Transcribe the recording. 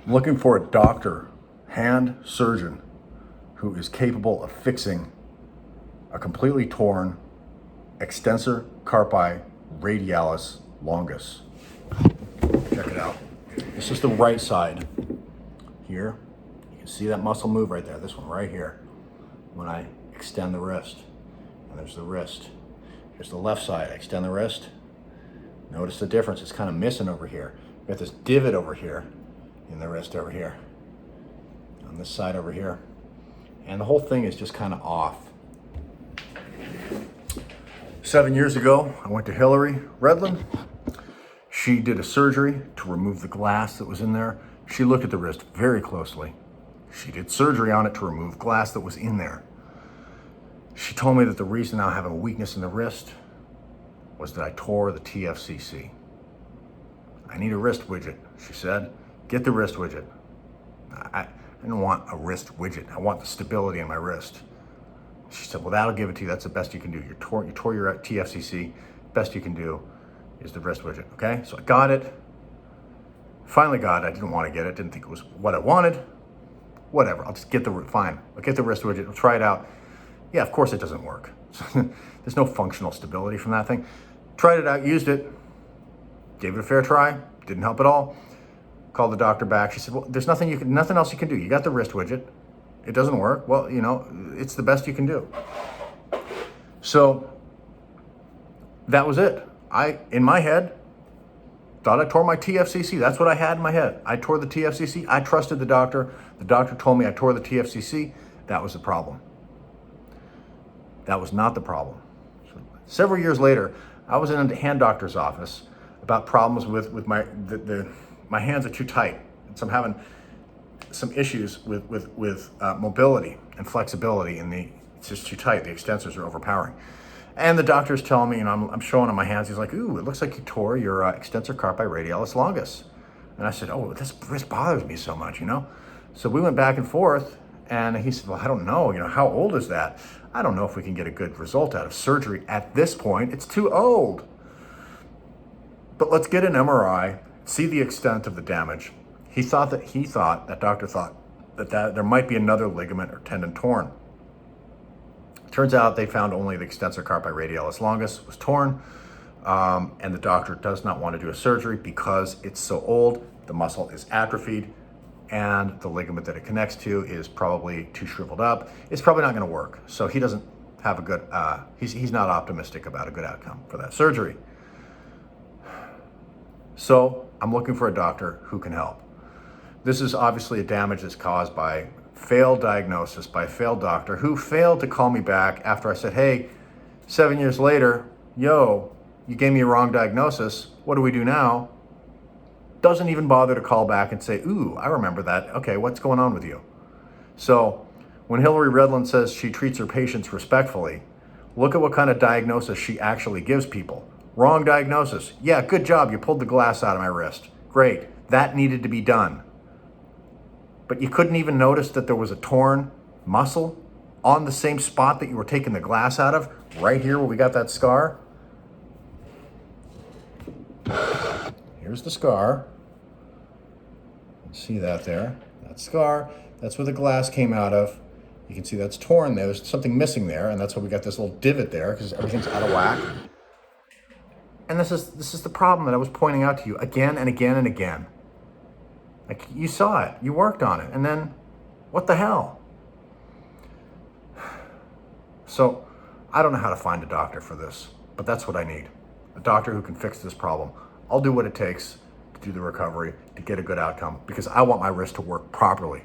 I'm looking for a doctor, hand surgeon, who is capable of fixing a completely torn Extensor Carpi Radialis Longus. Check it out. This is the right side here. You can see that muscle move right there. This one right here. When I extend the wrist, and there's the wrist. Here's the left side. I extend the wrist. Notice the difference. It's kind of missing over here. We got this divot over here in the wrist over here. On this side over here. And the whole thing is just kind of off. 7 years ago, I went to Hillary Redlin. She did a surgery to remove the glass that was in there. She looked at the wrist very closely. She did surgery on it to remove glass that was in there. She told me that the reason I have a weakness in the wrist was that I tore the TFCC. I need a wrist widget, she said. Get the wrist widget. I didn't want a wrist widget. I want the stability in my wrist. She said, well, that'll give it to you. That's the best you can do. You tore your TFCC. Best you can do is the wrist widget, okay? So I got it. Finally got it. I didn't want to get it. Didn't think it was what I wanted. Whatever, I'll just get fine. I'll get the wrist widget, I'll try it out. Yeah, of course it doesn't work. There's no functional stability from that thing. Tried it out, used it, gave it a fair try, didn't help at all. Called the doctor back. She said, well, there's nothing else you can do. You got the wrist widget. It doesn't work. Well, you know, it's the best you can do. So that was it. In my head, thought I tore my TFCC. That's what I had in my head. I tore the TFCC. I trusted the doctor. The doctor told me I tore the TFCC. That was the problem. That was not the problem. So, several years later, I was in a hand doctor's office about problems with my hands are too tight. So I'm having some issues with mobility and flexibility it's just too tight. The extensors are overpowering. And the doctor's telling me, I'm showing him my hands. He's like, ooh, it looks like you tore your Extensor Carpi Radialis Longus. And I said, oh, this bothers me so much, So we went back and forth, and he said, well, I don't know, how old is that? I don't know if we can get a good result out of surgery at this point. It's too old. But let's get an MRI, see the extent of the damage. That doctor thought that there might be another ligament or tendon torn. Turns out they found only the Extensor Carpi Radialis Longus was torn, and the doctor does not want to do a surgery because it's so old, the muscle is atrophied, and the ligament that it connects to is probably too shriveled up. It's probably not going to work. So he doesn't have a good, he's not optimistic about a good outcome for that surgery. So I'm looking for a doctor who can help. This is obviously a damage that's caused by failed diagnosis by a failed doctor who failed to call me back after I said, hey, 7 years later, you gave me a wrong diagnosis. What do we do now? Doesn't even bother to call back and say, ooh, I remember that. Okay, what's going on with you? So when Hillary Redlin says she treats her patients respectfully, look at what kind of diagnosis she actually gives people. Wrong diagnosis. Yeah, good job. You pulled the glass out of my wrist. Great. That needed to be done. But you couldn't even notice that there was a torn muscle on the same spot that you were taking the glass out of, right here where we got that scar. Here's the scar. You can see that there. That scar, that's where the glass came out of. You can see that's torn there. There's something missing there, and that's why we got this little divot there, because everything's out of whack. And this is the problem that I was pointing out to you again and again and again. Like, you saw it, you worked on it, and then what the hell? So I don't know how to find a doctor for this, but that's what I need. A doctor who can fix this problem. I'll do what it takes to do the recovery, to get a good outcome, because I want my wrist to work properly.